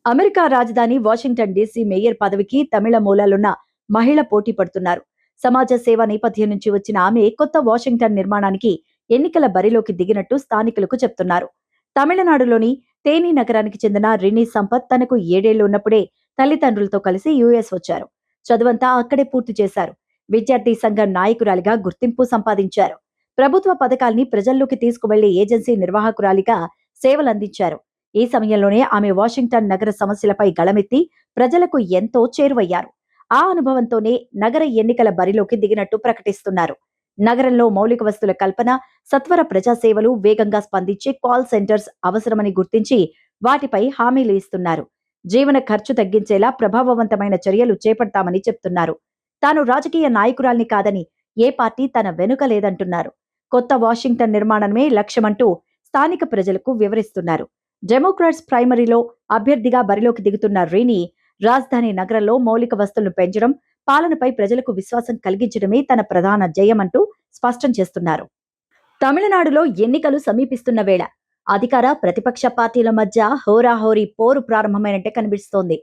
America రాజధాని Washington DC mayor పదవికి తమిళ మూలాలున్న మహిళ పోటీ పడుతున్నారు. సమాజ సేవ నేపథ్యం నుంచి వచ్చిన ఆమె కొత్త వాషింగ్టన్ నిర్మాణానికి ఎన్నికల బరిలోకి దిగినట్టు స్థానికులకు చెప్తున్నారు. తమిళనాడులోని తేని నగరానికి చెందిన రినీ సంపత్ తనకు 7 ఏళ్లు ఉన్నప్పుడే తల్లిదండ్రులతో కలిసి యుఎస్ వచ్చారు. చదువంతా అక్కడే పూర్తి చేశారు. విద్యార్థి సంఘం నాయకురాలిగా గుర్తింపు సంపాదించారు. ప్రభుత్వ పథకాల్ని ప్రజల్లోకి తీసుకువెళ్లే ఏజెన్సీ నిర్వాహకురాలిగా సేవలందించారు. ఈ సమయంలోనే ఆమె వాషింగ్టన్ నగర సమస్యలపై గళమెత్తి ప్రజలకు ఎంతో చేరువయ్యారు. ఆ అనుభవంతోనే నగర ఎన్నికల బరిలోకి దిగినట్టు ప్రకటిస్తున్నారు. నగరంలో మౌలిక వస్తుల కల్పన, సత్వర ప్రజాసేవలు, వేగంగా స్పందించే కాల్ సెంటర్స్ అవసరమని గుర్తించి వాటిపై హామీలు ఇస్తున్నారు. జీవన ఖర్చు తగ్గించేలా ప్రభావవంతమైన చర్యలు చేపడతామని చెప్తున్నారు. తాను రాజకీయ నాయకురాల్ని కాదని ఏ పార్టీ తన వెనుక లేదంటున్నారు. కొత్త వాషింగ్టన్ నిర్మాణమే లక్ష్యమంటూ స్థానిక ప్రజలకు వివరిస్తున్నారు. డెమోక్రాట్స్ ప్రైమరీలో అభ్యర్థిగా బరిలోకి దిగుతున్న రీని రాజధాని నగరంలో మౌలిక వస్తువులను పెంచడం, పాలనపై ప్రజలకు విశ్వాసం కలిగించడమే తన ప్రధాన జయమంటూ స్పష్టం చేస్తున్నారు. తమిళనాడులో ఎన్నికలు సమీపిస్తున్న వేళ అధికార ప్రతిపక్ష పార్టీల మధ్య హోరాహోరీ పోరు ప్రారంభమైనట్టే కనిపిస్తోంది.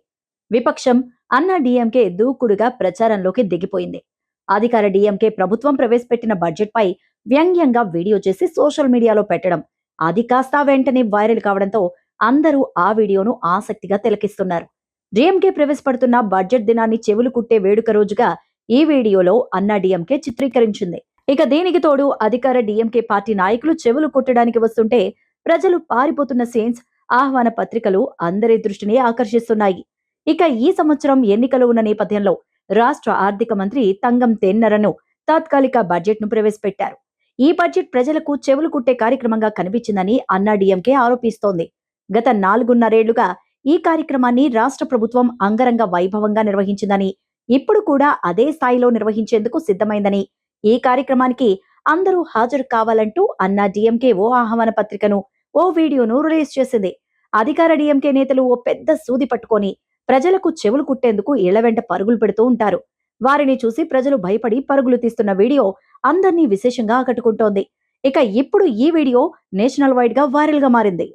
విపక్షం అన్నా డీఎంకే దూకుడుగా ప్రచారంలోకి దిగిపోయింది. అధికార డీఎంకే ప్రభుత్వం ప్రవేశపెట్టిన బడ్జెట్పై వ్యంగ్యంగా వీడియో చేసి సోషల్ మీడియాలో పెట్టడం, అది కాస్త వెంటనే వైరల్ కావడంతో అందరూ ఆ వీడియోను ఆసక్తిగా తిలకిస్తున్నారు. డీఎంకే ప్రవేశపెడుతున్న బడ్జెట్ దినాన్ని చెవులు కుట్టే వేడుక రోజుగా ఈ వీడియోలో అన్నా డీఎంకే చిత్రీకరించింది. ఇక దీనికి తోడు అధికార డీఎంకే పార్టీ నాయకులు చెవులు కుట్టడానికి వస్తుంటే ప్రజలు పారిపోతున్న సీన్స్, ఆహ్వాన పత్రికలు అందరి దృష్టిని ఆకర్షిస్తున్నాయి. ఇక ఈ సంవత్సరం ఎన్నికలు ఉన్న నేపథ్యంలో రాష్ట్ర ఆర్థిక మంత్రి తంగం తెన్నరను తాత్కాలిక బడ్జెట్ను ప్రవేశపెట్టారు. ఈ బడ్జెట్ ప్రజలకు చెవులు కుట్టే కార్యక్రమంగా కనిపించిందని అన్నా డీఎంకే ఆరోపిస్తోంది. గత 4.5 ఏళ్లుగా ఈ కార్యక్రమాన్ని రాష్ట్ర ప్రభుత్వం అంగరంగ వైభవంగా నిర్వహించిందని, ఇప్పుడు కూడా అదే స్థాయిలో నిర్వహించేందుకు సిద్ధమైందని, ఈ కార్యక్రమానికి అందరూ హాజరు కావాలంటూ అన్నా డీఎంకే ఓ ఆహ్వాన పత్రికను, ఓ వీడియోను రిలీజ్ చేసింది. అధికార డీఎంకే నేతలు ఓ పెద్ద సూది పట్టుకొని ప్రజలకు చెవులు కుట్టేందుకు ఇళ్ల వెంట పరుగులు పెడుతూ ఉంటారు. వారిని చూసి ప్రజలు భయపడి పరుగులు తీస్తున్న వీడియో అందర్నీ విశేషంగా ఆకట్టుకుంటోంది. ఇక ఇప్పుడు ఈ వీడియో నేషనల్ వైడ్ గా వైరల్ గా మారింది.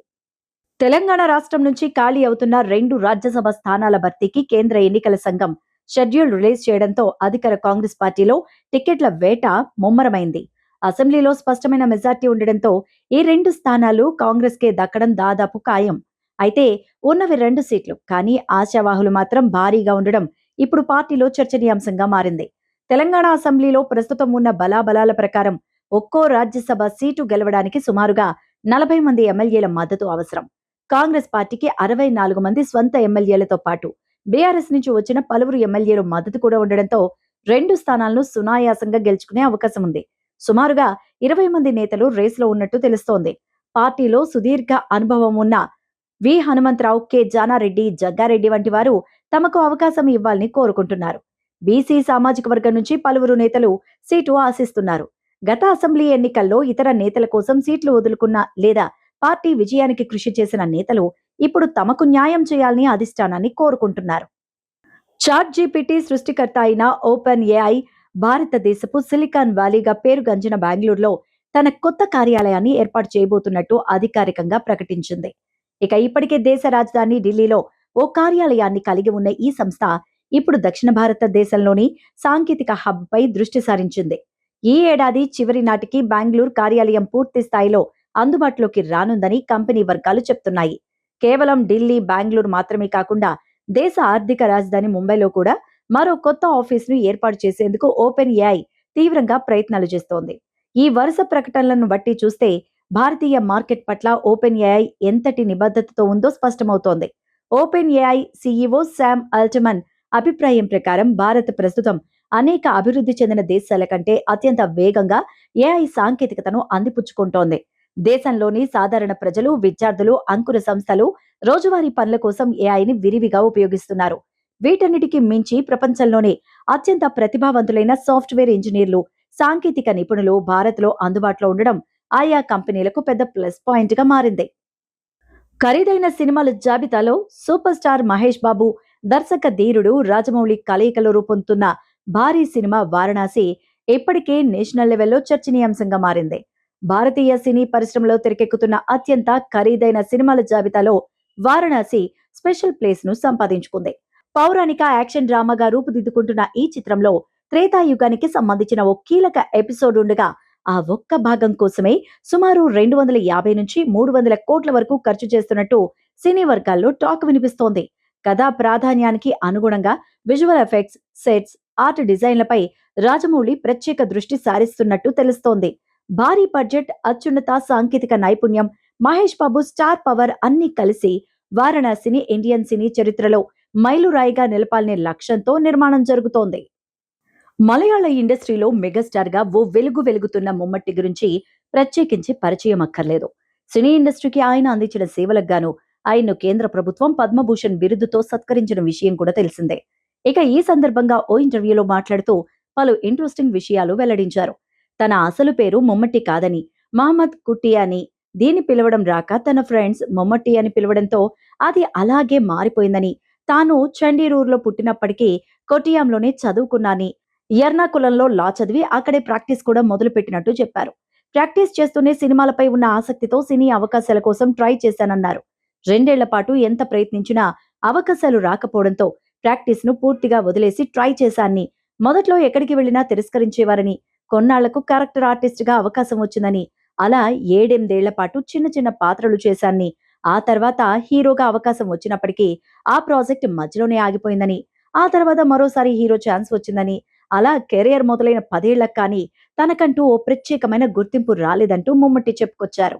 తెలంగాణ రాష్ట్రం నుంచి ఖాళీ అవుతున్న 2 రాజ్యసభ స్థానాల భర్తీకి కేంద్ర ఎన్నికల సంఘం షెడ్యూల్ రిలీజ్ చేయడంతో అధికార కాంగ్రెస్ పార్టీలో టికెట్ల వేట ముమ్మరమైంది. అసెంబ్లీలో స్పష్టమైన మెజార్టీ ఉండడంతో ఈ 2 స్థానాలు కాంగ్రెస్ కే దక్కడం దాదాపు ఖాయం. అయితే ఉన్నవి 2 సీట్లు, కానీ ఆశావాహులు మాత్రం భారీగా ఉండడం ఇప్పుడు పార్టీలో చర్చనీయాంశంగా మారింది. తెలంగాణ అసెంబ్లీలో ప్రస్తుతం ఉన్న బలాబలాల ప్రకారం ఒక్కో రాజ్యసభ సీటు గెలవడానికి సుమారుగా 40 మంది ఎమ్మెల్యేల మద్దతు అవసరం. కాంగ్రెస్ పార్టీకి 64 మంది స్వంత ఎమ్మెల్యేలతో పాటు బీఆర్ఎస్ నుంచి వచ్చిన పలువురు ఎమ్మెల్యేలు మద్దతు కూడా ఉండడంతో 2 స్థానాలను సునాయాసంగా గెలుచుకునే అవకాశం ఉంది. సుమారుగా 20 మంది నేతలు రేసులో ఉన్నట్టు తెలుస్తోంది. పార్టీలో సుదీర్ఘ అనుభవం ఉన్న వి హనుమంతరావు, కె జానారెడ్డి, జగ్గారెడ్డి వంటి వారు తమకు అవకాశం ఇవ్వాలని కోరుకుంటున్నారు. బీసీ సామాజిక వర్గం నుంచి పలువురు నేతలు సీటు ఆశిస్తున్నారు. గత అసెంబ్లీ ఎన్నికల్లో ఇతర నేతల కోసం సీట్లు వదులుకున్న లేదా పార్టీ విజయానికి కృషి చేసిన నేతలు ఇప్పుడు తమకు న్యాయం చేయాలని అధిష్టానాన్ని కోరుకుంటున్నారు. చాట్ జీపీటీ సృష్టికర్త అయిన ఓపెన్ ఏఐ భారతదేశపు సిలికాన్ వ్యాలీగా పేరుగంజిన బెంగళూరులో తన కొత్త కార్యాలయాన్ని ఏర్పాటు చేయబోతున్నట్టు అధికారికంగా ప్రకటించింది. ఇక ఇప్పటికే దేశ రాజధాని ఢిల్లీలో ఓ కార్యాలయాన్ని కలిగి ఉన్న ఈ సంస్థ ఇప్పుడు దక్షిణ భారతదేశంలోని సాంకేతిక హబ్ పై దృష్టి సారించింది. ఈ ఏడాది చివరి నాటికి బెంగళూరు కార్యాలయం పూర్తి స్థాయిలో అందుబాటులోకి రానుందని కంపెనీ వర్గాలు చెప్తున్నాయి. కేవలం ఢిల్లీ, బెంగళూరు మాత్రమే కాకుండా దేశ ఆర్థిక రాజధాని ముంబైలో కూడా మరో కొత్త ఆఫీసును ఏర్పాటు చేసేందుకు ఓపెన్ ఏఐ తీవ్రంగా ప్రయత్నాలు చేస్తోంది. ఈ వరుస ప్రకటనలను బట్టి చూస్తే భారతీయ మార్కెట్ పట్ల ఓపెన్ ఏఐ ఎంతటి నిబద్ధతతో ఉందో స్పష్టమవుతోంది. OpenAI CEO Sam Altman అభిప్రాయం ప్రకారం భారత్ ప్రస్తుతం అనేక అభివృద్ధి చెందిన దేశాల కంటే అత్యంత వేగంగా ఏఐ సాంకేతికతను అందిపుచ్చుకుంటోంది. దేశంలోని సాధారణ ప్రజలు, విద్యార్థులు, అంకుర సంస్థలు రోజువారీ పనుల కోసం ఏఐని విరివిగా ఉపయోగిస్తున్నారు. వీటన్నిటికీ మించి ప్రపంచంలోనే అత్యంత ప్రతిభావంతులైన సాఫ్ట్వేర్ ఇంజనీర్లు, సాంకేతిక నిపుణులు భారత్లో అందుబాటులో ఉండడం ఆయా కంపెనీలకు పెద్ద ప్లస్ పాయింట్ గా మారింది. ఖరీదైన సినిమాల జాబితాలో సూపర్ స్టార్ మహేష్ బాబు, దర్శక ధీరుడు రాజమౌళి కలయికలో రూపొందుతున్న భారీ సినిమా వారణాసి ఇప్పటికే నేషనల్ లెవెల్లో చర్చనీయాంశంగా మారింది. భారతీయ సినీ పరిశ్రమలో తెరకెక్కుతున్న అత్యంత ఖరీదైన సినిమాల జాబితాలో వారణాసి స్పెషల్ ప్లేస్ ను సంపాదించుకుంది. పౌరాణిక యాక్షన్ డ్రామాగా రూపుదిద్దుకుంటున్న ఈ చిత్రంలో త్రేతాయుగానికి సంబంధించిన ఓ కీలక ఎపిసోడ్ ఉండగా ఆ ఒక్క భాగం కోసమే సుమారు 250 నుంచి 300 కోట్ల వరకు ఖర్చు చేస్తున్నట్టు సినీ వర్గాల్లో టాక్ వినిపిస్తోంది. కథా ప్రాధాన్యానికి అనుగుణంగా విజువల్ ఎఫెక్ట్స్, సెట్స్, ఆర్ట్ డిజైన్లపై రాజమౌళి ప్రత్యేక దృష్టి సారిస్తున్నట్టు తెలుస్తోంది. భారీ బడ్జెట్, అత్యున్నత సాంకేతిక నైపుణ్యం, మహేష్ బాబు స్టార్ పవర్ అన్ని కలిసి వారణాసిని ఇండియన్ సినీ చరిత్రలో మైలురాయిగా నిలపాలనే లక్ష్యంతో నిర్మాణం జరుగుతోంది. మలయాళ ఇండస్ట్రీలో మెగాస్టార్ గా ఓ వెలుగు వెలుగుతున్న మమ్ముట్టి గురించి ప్రత్యేకించి పరిచయం అక్కర్లేదు. సినీ ఇండస్ట్రీకి ఆయన అందించిన సేవలకు గాను ఆయన్ను కేంద్ర ప్రభుత్వం పద్మభూషణ్ బిరుదుతో సత్కరించిన విషయం కూడా తెలిసిందే. ఇక ఈ సందర్భంగా ఓ ఇంటర్వ్యూలో మాట్లాడుతూ పలు ఇంట్రెస్టింగ్ విషయాలు వెల్లడించారు. తన అసలు పేరు మొమ్మట్టి కాదని, మహమ్మద్ కుట్టి అని, దీన్ని పిలవడం రాక తన ఫ్రెండ్స్ మొమ్మట్టి అని పిలవడంతో అది అలాగే మారిపోయిందని, తాను చండీరూర్లో పుట్టినప్పటికీ కొట్టియాంలోనే చదువుకున్నాని, ఎర్నాకులంలో లా చదివి అక్కడే ప్రాక్టీస్ కూడా మొదలుపెట్టినట్టు చెప్పారు. ప్రాక్టీస్ చేస్తూనే సినిమాలపై ఉన్న ఆసక్తితో సినీ అవకాశాల కోసం ట్రై చేశానన్నారు. 2 ఏళ్ల పాటు ఎంత ప్రయత్నించినా అవకాశాలు రాకపోవడంతో ప్రాక్టీస్ ను పూర్తిగా వదిలేసి ట్రై చేశాన్ని. మొదట్లో ఎక్కడికి వెళ్లినా తిరస్కరించేవారని, కొన్నాళ్లకు క్యారెక్టర్ ఆర్టిస్ట్ గా అవకాశం వచ్చిందని, అలా 7-8 ఏళ్ల పాటు చిన్న చిన్న పాత్రలు చేశాన్ని. ఆ తర్వాత హీరోగా అవకాశం వచ్చినప్పటికీ ఆ ప్రాజెక్ట్ మధ్యలోనే ఆగిపోయిందని, ఆ తర్వాత మరోసారి హీరో ఛాన్స్ వచ్చిందని, అలా కెరియర్ మొదలైన 10 ఏళ్లకు కానీ తనకంటూ ఓ ప్రత్యేకమైన గుర్తింపు రాలేదంటూ ముమ్మటి చెప్పుకొచ్చారు.